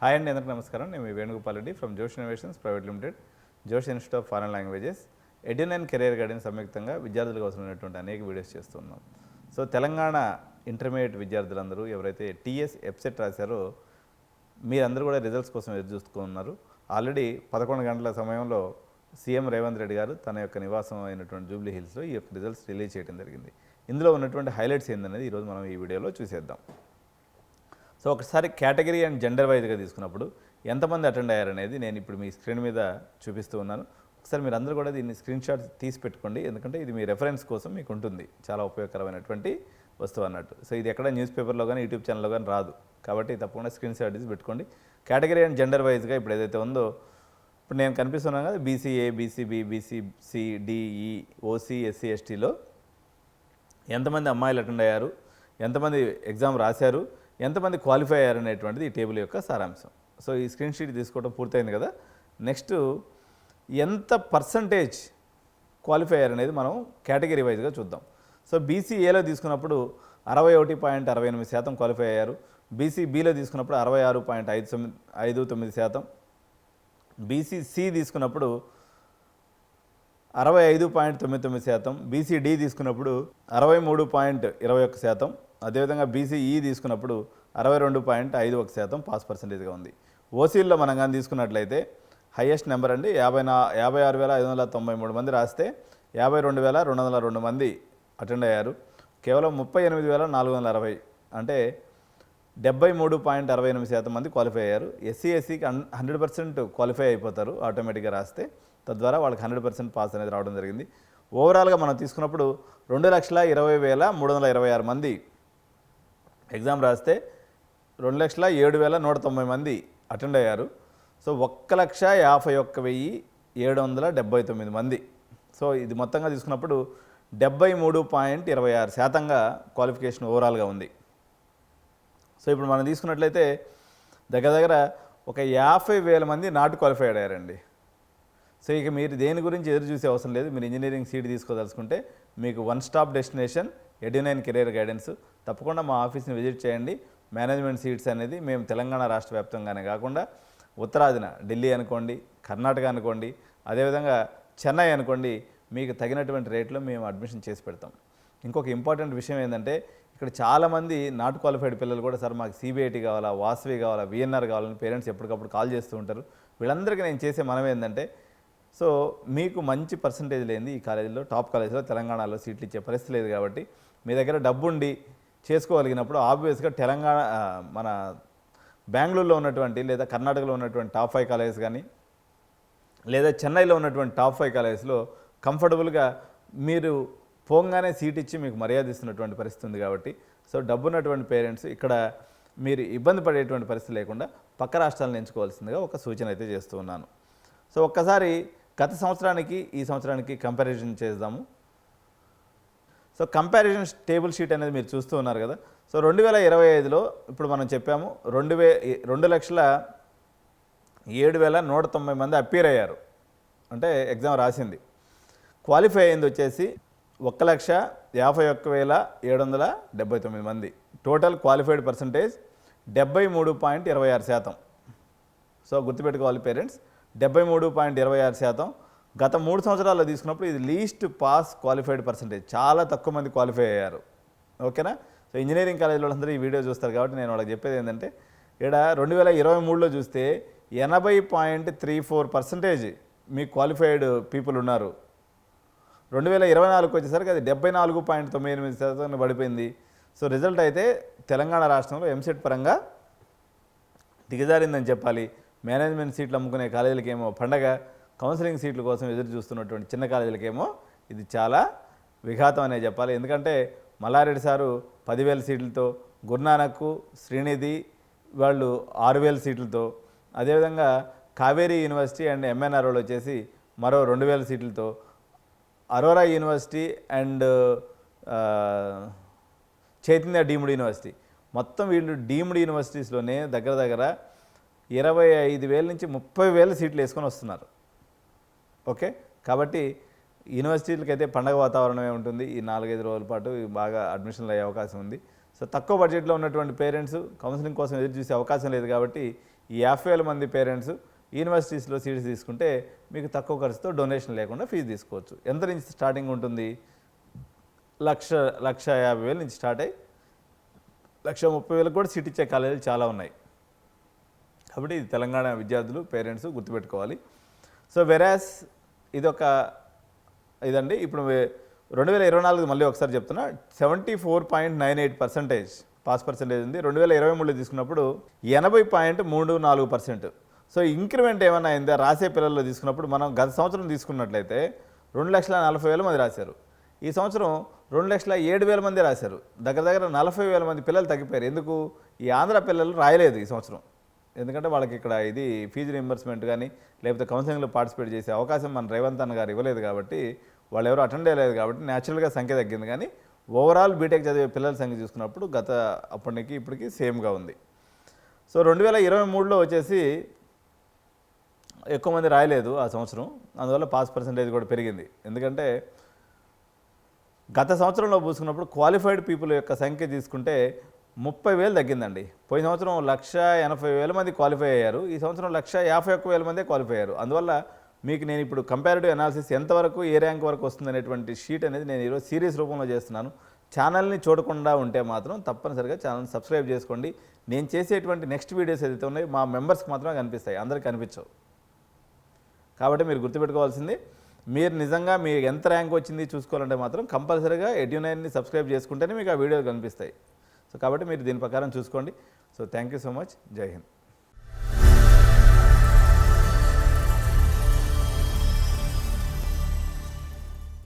Hi అండి, అందరికీ నమస్కారం. నేను మీ Venugopal Reddy from Josh innovations private limited, Josh institute of foreign languages, Edun and career guidance సంయుక్తంగా విద్యార్థులకు అవసరమైనటువంటి అనేక వీడియోస్ చేస్తున్నాం. సో తెలంగాణ ఇంటర్మీడియట్ విద్యార్థులందరూ ఎవరైతే టీఎస్ ఎప్సెట్ రాశారో మీరందరూ కూడా రిజల్ట్స్ కోసం ఎదురు చూస్తున్నారు. ఆల్రెడీ 11 గంటల సమయంలో సీఎం రేవంత్ రెడ్డి గారు తన యొక్క నివాసం అయినటువంటి జూబ్లీ హిల్స్లో ఈ యొక్క రిజల్ట్స్ రిలీజ్ చేయడం జరిగింది. ఇందులో ఉన్నటువంటి హైలైట్స్ ఏందనేది ఈరోజు మనం ఈ వీడియోలో చూసేద్దాం. సో ఒకసారి కేటగిరీ అండ్ జెండర్ వైజ్గా తీసుకున్నప్పుడు ఎంతమంది అటెండ్ అయ్యారనేది నేను ఇప్పుడు మీ స్క్రీన్ మీద చూపిస్తూ ఉన్నాను. ఒకసారి మీరు అందరూ కూడా దీన్ని స్క్రీన్ షాట్ తీసి పెట్టుకోండి, ఎందుకంటే ఇది మీ రెఫరెన్స్ కోసం మీకు ఉంటుంది. చాలా ఉపయోగకరమైనటువంటి వస్తువు అన్నట్టు. సో ఇది ఎక్కడ న్యూస్ పేపర్లో కానీ యూట్యూబ్ ఛానల్లో కానీ రాదు, కాబట్టి తప్పకుండా స్క్రీన్ షాట్ తీసి పెట్టుకోండి. కేటగిరీ అండ్ జెండర్ వైజ్గా ఇప్పుడు ఏదైతే ఉందో, ఇప్పుడు నేను కనిపిస్తున్నాను కదా, BCA, BCB, BCC, D E, OC, SC, ఎస్టీలో ఎంతమంది అమ్మాయిలు అటెండ్ అయ్యారు, ఎంతమంది ఎగ్జామ్ రాశారు, ఎంతమంది క్వాలిఫై అయ్యారు అనేటువంటిది ఈ టేబుల్ యొక్క సారాంశం. సో ఈ స్క్రీన్ షీట్ తీసుకోవడం పూర్తయింది కదా. నెక్స్ట్ ఎంత పర్సంటేజ్ క్వాలిఫై అయ్యారు అనేది మనం కేటగిరీ వైజ్గా చూద్దాం. సో బీసీఏలో తీసుకున్నప్పుడు 61.68% క్వాలిఫై అయ్యారు. బీసీబీలో తీసుకున్నప్పుడు 66.59%, బీసీసీ తీసుకున్నప్పుడు 65.99%, బీసీడీ తీసుకున్నప్పుడు 63.21%, అదేవిధంగా బీసీఈ తీసుకున్నప్పుడు 62.51% పాస్ పర్సెంటేజ్గా ఉంది. ఓసీల్లో మనం కానీ తీసుకున్నట్లయితే హైయెస్ట్ నెంబర్ అండి, 56,593 మంది రాస్తే 52,202 మంది అటెండ్ అయ్యారు. కేవలం 38,460 అంటే 73.68% మంది క్వాలిఫై అయ్యారు. ఎస్సీ ఎస్సీకి 100% క్వాలిఫై అయిపోతారు ఆటోమేటిక్గా రాస్తే, తద్వారా వాళ్ళకి 100% పాస్ అనేది రావడం జరిగింది. ఓవరాల్గా మనం తీసుకున్నప్పుడు 2,20,326 మంది ఎగ్జామ్ రాస్తే 2,07,190 మంది అటెండ్ అయ్యారు. సో 1,51,779 మంది. సో ఇది మొత్తంగా తీసుకున్నప్పుడు 73.26% క్వాలిఫికేషన్ ఓవరాల్గా ఉంది. సో ఇప్పుడు మనం తీసుకున్నట్లయితే దగ్గర దగ్గర ఒక 50,000 మంది నాట్ క్వాలిఫైడ్ అయ్యారండి. సో ఇక మీరు దేని గురించి ఎదురు చూసే అవసరం లేదు. మీరు ఇంజనీరింగ్ సీట్ తీసుకోదలుచుకుంటే మీకు one stop destination Edun and career guidance. తప్పకుండా మా ఆఫీస్ని విజిట్ చేయండి. మేనేజ్మెంట్ సీట్స్ అనేది మేము తెలంగాణ రాష్ట్ర వ్యాప్తంగానే కాకుండా ఉత్తరాదిన ఢిల్లీ అనుకోండి, కర్ణాటక అనుకోండి, అదేవిధంగా చెన్నై అనుకోండి, మీకు తగినటువంటి రేట్లో మేము అడ్మిషన్ చేసి పెడతాం. ఇంకొక ఇంపార్టెంట్ విషయం ఏంటంటే, ఇక్కడ చాలామంది నాట్ క్వాలిఫైడ్ పిల్లలు కూడా సార్ మాకు సిబిఐటీ కావాలా, వాసవి కావాలా, విఎన్ఆర్ కావాలని పేరెంట్స్ ఎప్పటికప్పుడు కాల్ చేస్తూ ఉంటారు. వీళ్ళందరికీ నేను చేసే మనం ఏంటంటే, సో మీకు మంచి పర్సంటేజ్ లేనిది ఈ కాలేజీలో, టాప్ కాలేజీలో తెలంగాణలో సీట్లు ఇచ్చే పరిస్థితి లేదు. కాబట్టి మీ దగ్గర డబ్బుండి చేసుకోగలిగినప్పుడు ఆబ్వియస్గా తెలంగాణ మన బెంగళూరులో ఉన్నటువంటి లేదా కర్ణాటకలో ఉన్నటువంటి టాప్ 5 కాలేజెస్ కానీ లేదా చెన్నైలో ఉన్నటువంటి టాప్ 5 కాలేజెస్లో కంఫర్టబుల్గా మీరు పోగానే సీట్ ఇచ్చి మీకు మర్యాద ఇస్తున్నటువంటి పరిస్థితి ఉంది. కాబట్టి సో డబ్బున్నటువంటి పేరెంట్స్ ఇక్కడ మీరు ఇబ్బంది పడేటువంటి పరిస్థితి లేకుండా పక్క రాష్ట్రాలను ఎంచుకోవాల్సిందిగా ఒక సూచన అయితే చేస్తూ ఉన్నాను. సో ఒక్కసారి గత సంవత్సరానికి ఈ సంవత్సరానికి కంపారిజన్ చేద్దాము. సో కంపారిజన్ టేబుల్ షీట్ అనేది మీరు చూస్తూ ఉన్నారు కదా. సో 2025లో ఇప్పుడు మనం చెప్పాము 2,07,190 మంది అప్పీర్ అయ్యారు, అంటే ఎగ్జామ్ రాసింది. క్వాలిఫై అయింది వచ్చేసి 1,51,779 మంది. Total qualified percentage 73.26%. సో గుర్తుపెట్టుకోవాలి పేరెంట్స్, 73.26%. గత 3 సంవత్సరాల్లో తీసుకున్నప్పుడు ఇది లీస్ట్ పాస్ క్వాలిఫైడ్ పర్సంటేజ్. చాలా తక్కువ మంది క్వాలిఫై అయ్యారు. ఓకేనా. సో ఇంజనీరింగ్ కాలేజీలో అందరూ ఈ వీడియో చూస్తారు కాబట్టి నేను వాళ్ళకి చెప్పేది ఏంటంటే, ఇక్కడ 2023లో చూస్తే 80.34% మీ క్వాలిఫైడ్ పీపుల్ ఉన్నారు. 2024కి వచ్చేసరికి అది 74.98% పడిపోయింది. సో రిజల్ట్ అయితే తెలంగాణ రాష్ట్రంలో ఎంసెట్ పరంగా దిగజారిందని చెప్పాలి. మేనేజ్మెంట్ సీట్లు అమ్ముకునే కాలేజీలకేమో పండగ, కౌన్సిలింగ్ సీట్ల కోసం ఎదురు చూస్తున్నటువంటి చిన్న కాలేజీలకేమో ఇది చాలా విఘాతం అనే చెప్పాలి. ఎందుకంటే మల్లారెడ్డి సారు 10,000 సీట్లతో, గురునానక్, శ్రీనిధి వాళ్ళు 6,000 సీట్లతో, అదేవిధంగా కావేరీ యూనివర్సిటీ అండ్ ఎంఎన్ఆర్ఓలో వచ్చేసి మరో 2,000 సీట్లతో, Aurora university and Chaitanya deemed university, మొత్తం వీళ్ళు డీమ్డ్ యూనివర్సిటీస్లోనే దగ్గర దగ్గర 25,000 నుంచి 30,000 సీట్లు వేసుకొని వస్తున్నారు. ఓకే. కాబట్టి యూనివర్సిటీలకి అయితే పండగ వాతావరణమే ఉంటుంది. ఈ 4-5 రోజుల పాటు బాగా అడ్మిషన్లు అయ్యే అవకాశం ఉంది. సో తక్కువ బడ్జెట్లో ఉన్నటువంటి పేరెంట్స్ కౌన్సిలింగ్ కోసం ఎదురు చూసే అవకాశం లేదు. కాబట్టి ఈ 50,000 మంది పేరెంట్స్ యూనివర్సిటీస్లో సీట్స్ తీసుకుంటే మీకు తక్కువ ఖర్చుతో డొనేషన్ లేకుండా ఫీజు తీసుకోవచ్చు. ఎంత నుంచి స్టార్టింగ్ ఉంటుంది? 1,50,000 నుంచి స్టార్ట్ అయ్యి 1,30,000 కూడా సీట్ ఇచ్చే కాలేజీలు చాలా ఉన్నాయి. కాబట్టి ఇది తెలంగాణ విద్యార్థులు పేరెంట్స్ గుర్తుపెట్టుకోవాలి. సో వెరాస్ ఇదండి. ఇప్పుడు 2024 మళ్ళీ ఒకసారి చెప్తున్నా, 74.98% పాస్ పర్సెంటేజ్ ఉంది. 2023 తీసుకున్నప్పుడు 80.34%. సో ఇంక్రిమెంట్ ఏమైనా అయిందా రాసే పిల్లల్లో తీసుకున్నప్పుడు? మనం గత సంవత్సరం తీసుకున్నట్లయితే 2,40,000 మంది రాశారు. ఈ సంవత్సరం 2,07,000 మంది రాశారు. దగ్గర 40,000 మంది పిల్లలు తగ్గిపోయారు. ఎందుకు? ఈ ఆంధ్ర పిల్లలు రాయలేదు ఈ సంవత్సరం. ఎందుకంటే వాళ్ళకి ఇక్కడ ఇది ఫీజు రీంబర్స్మెంట్ కానీ లేకపోతే కౌన్సిలింగ్లో పార్టిసిపేట్ చేసే అవకాశం మన రేవంత్ అన్న గారు ఇవ్వలేదు కాబట్టి, వాళ్ళు ఎవరు అటెండ్ అయ్యలేదు కాబట్టి న్యాచురల్గా సంఖ్య తగ్గింది. కానీ ఓవరాల్ బీటెక్ చదివే పిల్లల సంఖ్య చూసుకున్నప్పుడు అప్పటికి ఇప్పటికి సేమ్గా ఉంది. సో 2023లో వచ్చేసి ఎక్కువ మంది రాయలేదు ఆ సంవత్సరం. అందువల్ల పాస్ పర్సంటేజ్ కూడా పెరిగింది. ఎందుకంటే గత సంవత్సరంలో చూసుకున్నప్పుడు క్వాలిఫైడ్ పీపుల్ యొక్క సంఖ్య తీసుకుంటే 30,000 తగ్గిందండి. పోయిన సంవత్సరం 1,80,000 మంది క్వాలిఫై అయ్యారు. ఈ సంవత్సరం 1,51,000 మందే క్వాలిఫై అయ్యారు. అందువల్ల మీకు నేను ఇప్పుడు కంపారిటివ్ అనాలిసిస్ ఎంతవరకు ఏ ర్యాంక్ వరకు వస్తుంది అనేటువంటి షీట్ అనేది నేను ఈరోజు సిరీస్ రూపంలో చేస్తున్నాను. ఛానల్ని చూడకుండా ఉంటే మాత్రం తప్పనిసరిగా ఛానల్ని సబ్స్క్రైబ్ చేసుకోండి. నేను చేసేటువంటి నెక్స్ట్ వీడియోస్ ఏదైతే ఉన్నాయో మా మెంబర్స్కి మాత్రమే కనిపిస్తాయి, అందరికీ కనిపించవు. కాబట్టి మీరు గుర్తుపెట్టుకోవాల్సింది, మీరు నిజంగా మీకు ఎంత ర్యాంక్ వచ్చింది చూసుకోవాలంటే మాత్రం కంపల్సరీగా ఎడ్యునైన్ని సబ్స్క్రైబ్ చేసుకుంటేనే మీకు ఆ వీడియోలు కనిపిస్తాయి. సో కాబట్టి మీరు దీని ప్రకారం చూసుకోండి. So thank you so much. జై హింద్.